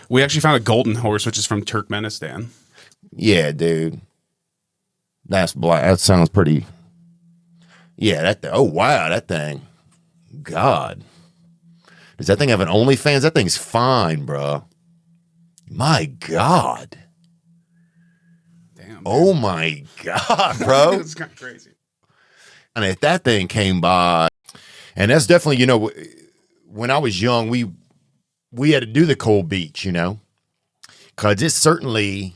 We actually found a golden horse, which is from Turkmenistan. Yeah, dude. That's black. That sounds pretty. Yeah, oh, wow, that thing. God. Does that thing have an OnlyFans? That thing's fine, bro. My God. Damn. Oh, my God, bro. It's kind of crazy. And if that thing came by, and that's definitely, when I was young, we had to do the cold beach, because it's certainly,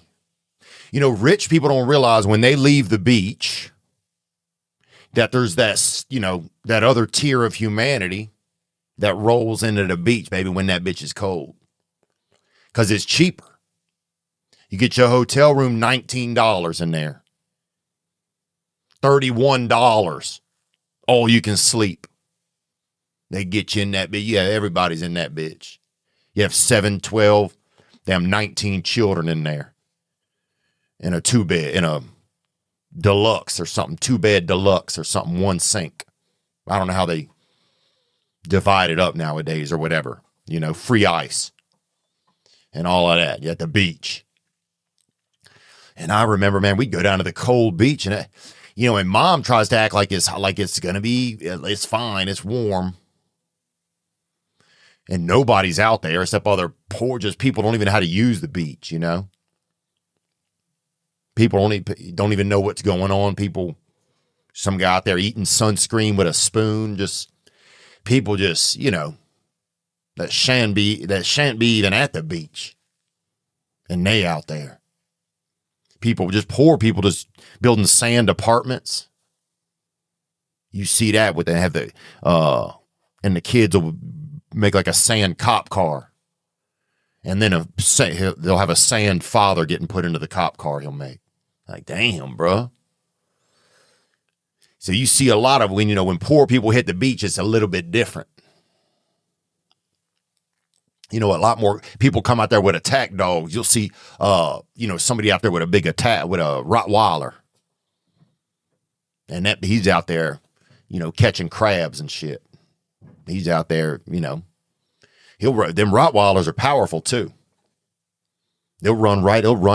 rich people don't realize when they leave the beach that there's that, that other tier of humanity that rolls into the beach, baby, when that bitch is cold. Because it's cheaper. You get your hotel room, $19 in there. $31. All you can sleep. They get you in that bitch. Yeah, everybody's in that bitch. You have 7, 12, damn 19 children in there. In a 2-bed, in a deluxe or something, 2-bed deluxe or something, 1 sink. I don't know how they divide it up nowadays or whatever. Free ice and all of that. You're at the beach. And I remember, man, we'd go down to the cold beach and, and mom tries to act like it's going to be, it's fine, it's warm. And nobody's out there except other poor, just people don't even know how to use the beach, People don't even know what's going on. Some guy out there eating sunscreen with a spoon. People that shan't be even at the beach, and they out there. Poor people just building sand apartments. You see that they have and the kids will make like a sand cop car, and then they'll have a sand father getting put into the cop car he'll make. Like, damn, bro. So you see a lot of when poor people hit the beach, it's a little bit different. A lot more people come out there with attack dogs. You'll see, somebody out there with a big attack, with a Rottweiler. And he's out there, catching crabs and shit. He's out there, them Rottweilers are powerful too. They'll run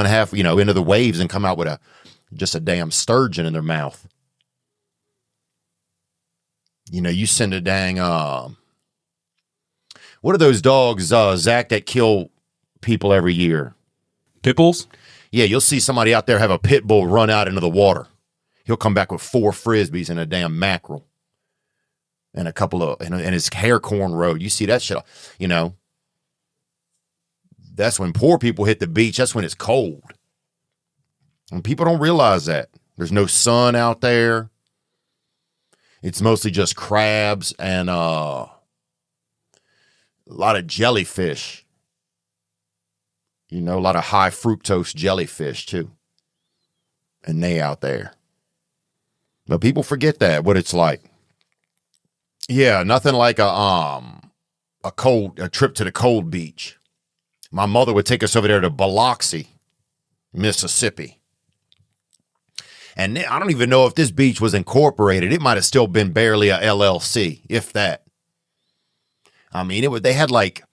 half, into the waves and come out with just a damn sturgeon in their mouth. You send a dang, what are those dogs, Zach, that kill people every year? Pit bulls? Yeah, you'll see somebody out there have a pit bull run out into the water. He'll come back with 4 Frisbees and a damn mackerel. And a couple of, and his hair cornrowed. You see that shit, That's when poor people hit the beach. That's when it's cold. And people don't realize that. There's no sun out there. It's mostly just crabs and a lot of jellyfish. A lot of high fructose jellyfish too. And they out there. But people forget that, what it's like. Yeah, nothing like a trip to the cold beach. My mother would take us over there to Biloxi, Mississippi. And I don't even know if this beach was incorporated. It might have still been barely a LLC, if that. I mean, they had like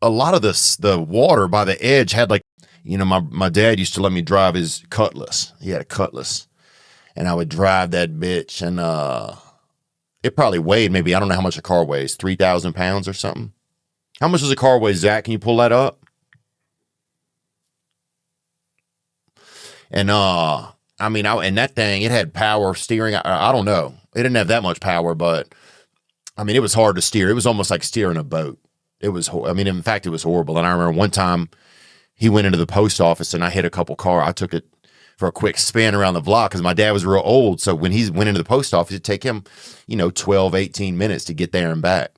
a lot of the water by the edge had like, my dad used to let me drive his Cutlass. He had a Cutlass. And I would drive that bitch and it probably weighed maybe, I don't know how much a car weighs, 3,000 pounds or something. How much does a car weigh, Zach? Can you pull that up? And and that thing, it had power steering. I don't know. It didn't have that much power, but it was hard to steer. It was almost like steering a boat. It was, in fact, it was horrible. And I remember one time he went into the post office and I hit a couple cars. I took it for a quick spin around the block because my dad was real old. So when he went into the post office, it'd take him, 12, 18 minutes to get there and back.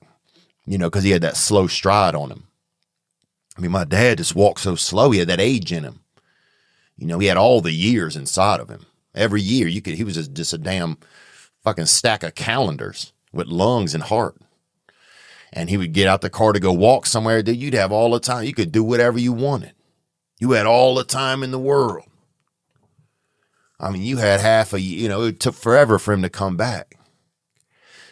Because he had that slow stride on him. My dad just walked so slow. He had that age in him. He had all the years inside of him. Every year, he was just a damn fucking stack of calendars with lungs and heart. And he would get out the car to go walk somewhere that you'd have all the time. You could do whatever you wanted. You had all the time in the world. You had half a year, it took forever for him to come back.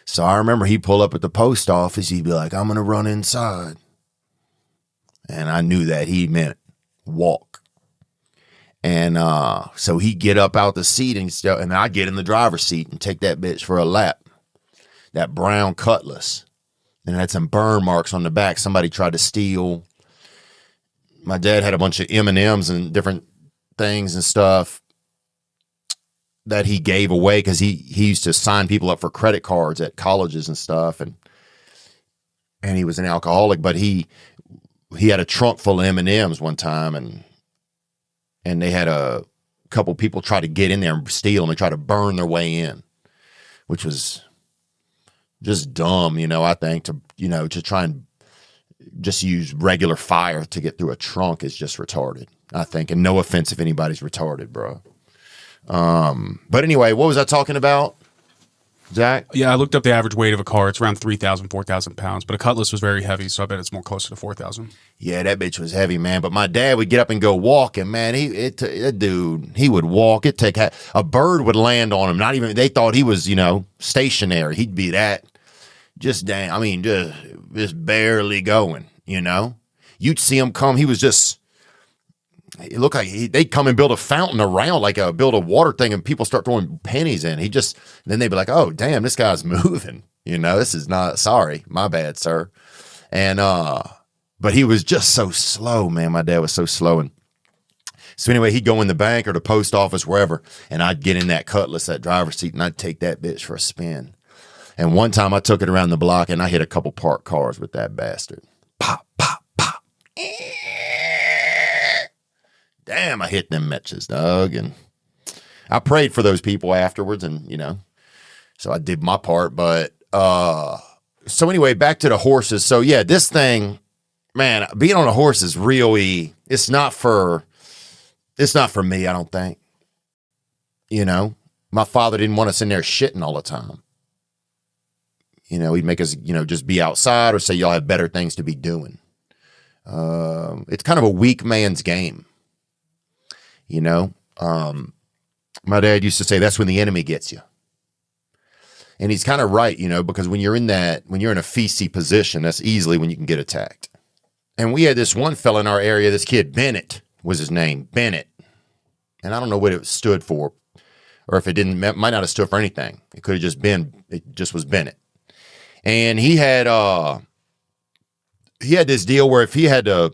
So I remember he'd pull up at the post office. He'd be like, I'm going to run inside. And I knew that he meant walk. And so he get up out the seat and I get in the driver's seat and take that bitch for a lap. That brown Cutlass. And it had some burn marks on the back. Somebody tried to steal. My dad had a bunch of M&Ms and different things and stuff that he gave away because he used to sign people up for credit cards at colleges and stuff. And he was an alcoholic, but he had a trunk full of M&Ms one time, and they had a couple people try to get in there and steal them and try to burn their way in, which was just dumb, I think, to try and just use regular fire to get through a trunk is just retarded, I think. And no offense if anybody's retarded, bro. But anyway, what was I talking about, Zach? Yeah, I looked up the average weight of a car. It's around 3,000, 4,000 pounds. But a Cutlass was very heavy, so I bet it's more closer to 4,000. Yeah, that bitch was heavy, man. But my dad would get up and go walking, man. He would walk. It'd take a bird would land on him. Not even, they thought he was, stationary. He'd be that just barely going, You'd see him come. He was just, it looked like they'd come and build a fountain around, build a water thing, and people start throwing pennies in. Then they'd be like, oh, damn, this guy's moving. This is not, sorry, my bad, sir. And, but he was just so slow, man. My dad was so slow. And so anyway, he'd go in the bank or the post office, wherever, and I'd get in that Cutlass, that driver's seat, and I'd take that bitch for a spin. And one time I took it around the block and I hit a couple parked cars with that bastard. Pop, pop, pop. Damn, I hit them Metches, dog. And I prayed for those people afterwards, and, so I did my part. But so anyway, back to the horses. So yeah, this thing, man, being on a horse is really, it's not for me, I don't think. My father didn't want us in there shitting all the time. He'd make us, just be outside or say y'all have better things to be doing. It's kind of a weak man's game. My dad used to say that's when the enemy gets you. And he's kind of right, because when you're in a feisty position, that's easily when you can get attacked. And we had this one fella in our area, this kid, Bennett was his name, Bennett. And I don't know what it stood for, or if it might not have stood for anything. It could have just been, it just was Bennett. And he had this deal where if he had to,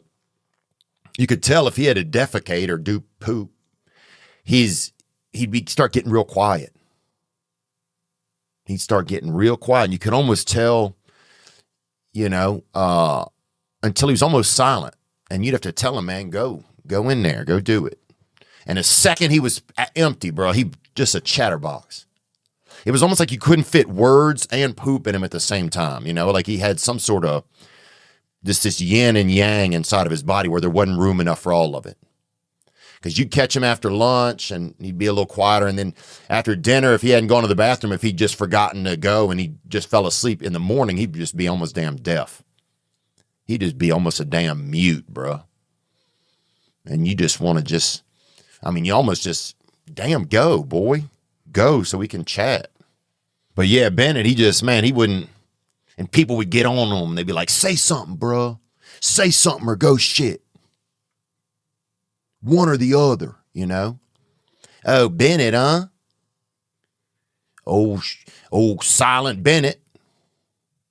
you could tell if he had to defecate or do poop, he'd start getting real quiet. He'd start getting real quiet. And you could almost tell, until he was almost silent. And you'd have to tell him, man, go in there, go do it. And the second he was empty, bro, he just a chatterbox. It was almost like you couldn't fit words and poop in him at the same time. Like he had some sort of this yin and yang inside of his body where there wasn't room enough for all of it. Because you'd catch him after lunch and he'd be a little quieter. And then after dinner, if he hadn't gone to the bathroom, if he'd just forgotten to go and he just fell asleep in the morning, he'd just be almost damn deaf. He'd just be almost a damn mute, bro. And you just want to you almost just, damn, go, boy. Go so we can chat. But yeah, Bennett, he wouldn't, and people would get on him. They'd be like, say something, bro. Say something or go shit. One or the other, Oh, Bennett, huh? Oh, silent Bennett.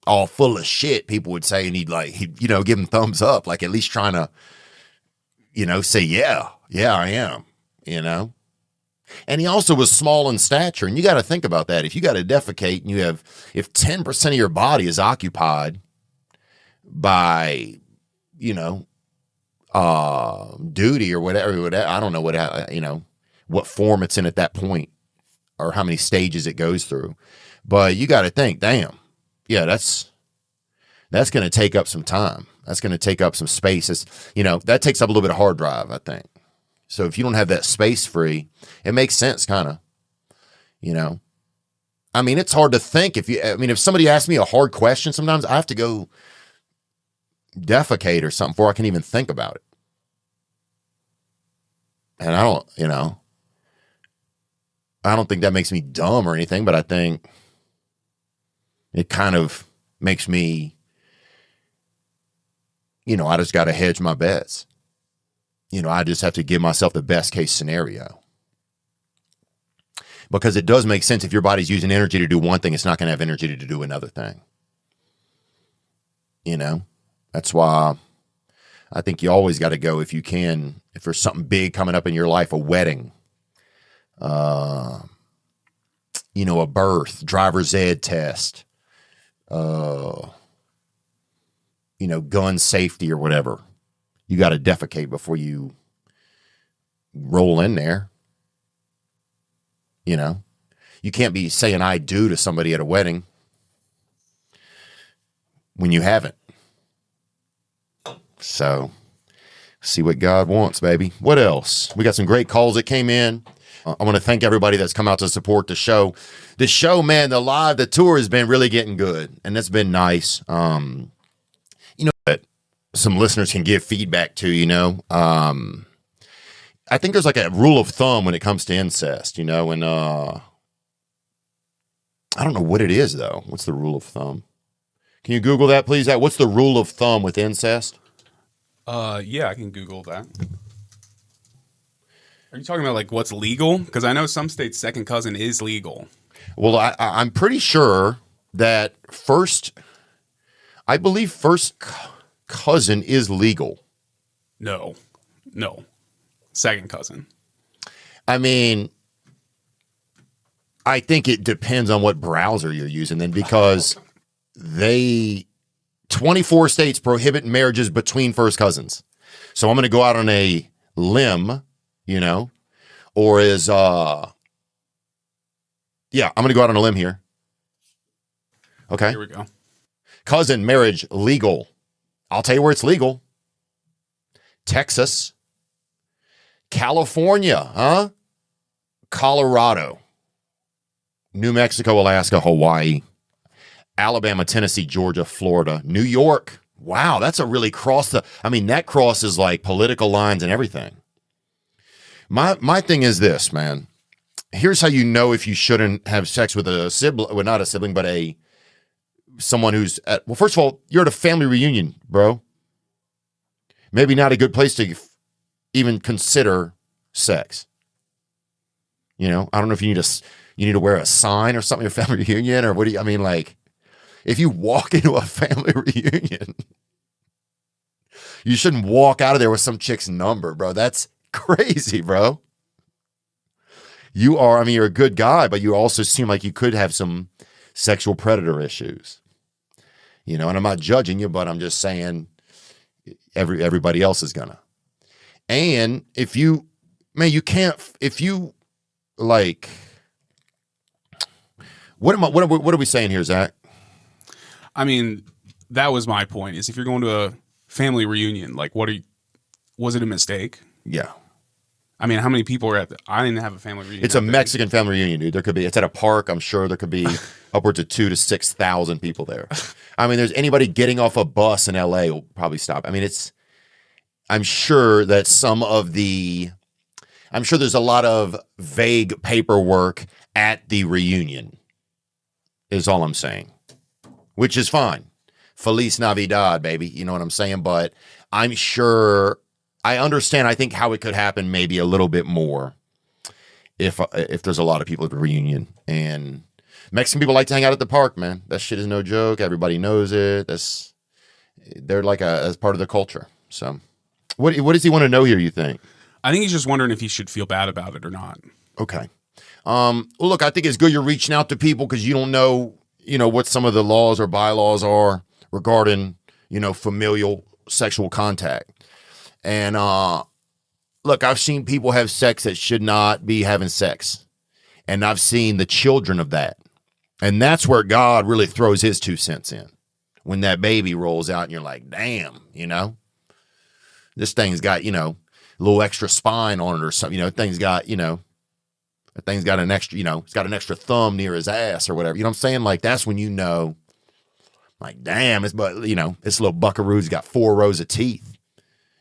All full of shit, people would say, and he'd give him thumbs up, like at least trying to, say, yeah, I am, And he also was small in stature, and you got to think about that. If you got to defecate and if 10% of your body is occupied by, duty or whatever, I don't know what form it's in at that point or how many stages it goes through. But you got to think, damn, yeah, that's going to take up some time. That's going to take up some space. That takes up a little bit of hard drive, I think. So if you don't have that space free, it makes sense, kind of, it's hard to think if somebody asks me a hard question, sometimes I have to go defecate or something before I can even think about it. And I don't think that makes me dumb or anything, but I think it kind of makes me I just got to hedge my bets. I just have to give myself the best case scenario. Because it does make sense if your body's using energy to do one thing, it's not going to have energy to do another thing. That's why I think you always got to go if you can, if there's something big coming up in your life, a wedding, a birth, driver's ed test, gun safety or whatever. You got to defecate before you roll in there. You can't be saying I do to somebody at a wedding when you haven't. So, see what God wants, baby. What else? We got some great calls that came in. I want to thank everybody that's come out to support the show. The show, man, the tour has been really getting good, and that's been nice. That some listeners can give feedback to, I think there's like a rule of thumb when it comes to incest, and I don't know what it is, though. What's the rule of thumb? Can you Google that, please? What's the rule of thumb with incest? Yeah, I can Google that. Are you talking about like what's legal? Because I know some states second cousin is legal. Well, I'm pretty sure that I believe first cousin is legal. No. Second cousin. I mean, I think it depends on what browser you're using then, because 24 states prohibit marriages between first cousins. So I'm going to go out on a limb, or I'm going to go out on a limb here. Okay. Here we go. Cousin marriage legal. I'll tell you where it's legal. Texas, California, Colorado, New Mexico, Alaska, Hawaii, Alabama, Tennessee, Georgia, Florida, New York. Wow, that's a really that crosses like political lines and everything. My thing is this, man. Here's how you know if you shouldn't have sex with a sibling, well, not a sibling, but someone who's first of all, you're at a family reunion, bro. Maybe not a good place to even consider sex. I don't know if you need to wear a sign or something at a family reunion, or what do you, if you walk into a family reunion, you shouldn't walk out of there with some chick's number, bro. That's crazy, bro. You're a good guy, but you also seem like you could have some sexual predator issues. And I'm not judging you, but I'm just saying everybody else is gonna. And if you what are we saying here, Zach? That was my point, is if you're going to a family reunion, like was it a mistake? Yeah. How many people are I didn't have a family reunion. It's a Mexican family reunion, dude. It's at a park. I'm sure there could be upwards of 2,000 to 6,000 people there. There's anybody getting off a bus in LA will probably stop. I'm sure that I'm sure there's a lot of vague paperwork at the reunion, is all I'm saying, which is fine. Feliz Navidad, baby. You know what I'm saying? But I'm sure I understand. I think how it could happen maybe a little bit more if there's a lot of people at the reunion. And Mexican people like to hang out at the park, man. That shit is no joke. Everybody knows it. They're like as part of the culture. So what does he want to know here, you think? I think he's just wondering if he should feel bad about it or not. Okay. Well, look, I think it's good you're reaching out to people because you don't know, what some of the laws or bylaws are regarding, familial sexual contact. And look, I've seen people have sex that should not be having sex. And I've seen the children of that. And that's where God really throws his 2 cents in. When that baby rolls out and you're like, damn, this thing's got, a little extra spine on it or something. Thing's got, that thing's got an extra, it's got an extra thumb near his ass or whatever. You know what I'm saying? Like, that's when like, damn, this little buckaroo's got 4 rows of teeth,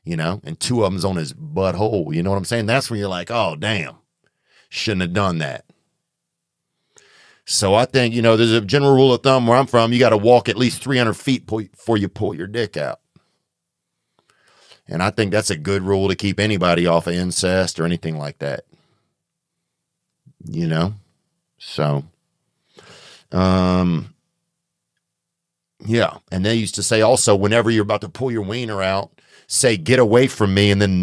and 2 of them's on his butthole. You know what I'm saying? That's when you're like, oh, damn, shouldn't have done that. So I think, there's a general rule of thumb where I'm from. You got to walk at least 300 feet before you pull your dick out. And I think that's a good rule to keep anybody off of incest or anything like that. You know? So, yeah. And they used to say also, whenever you're about to pull your wiener out, say, get away from me, and then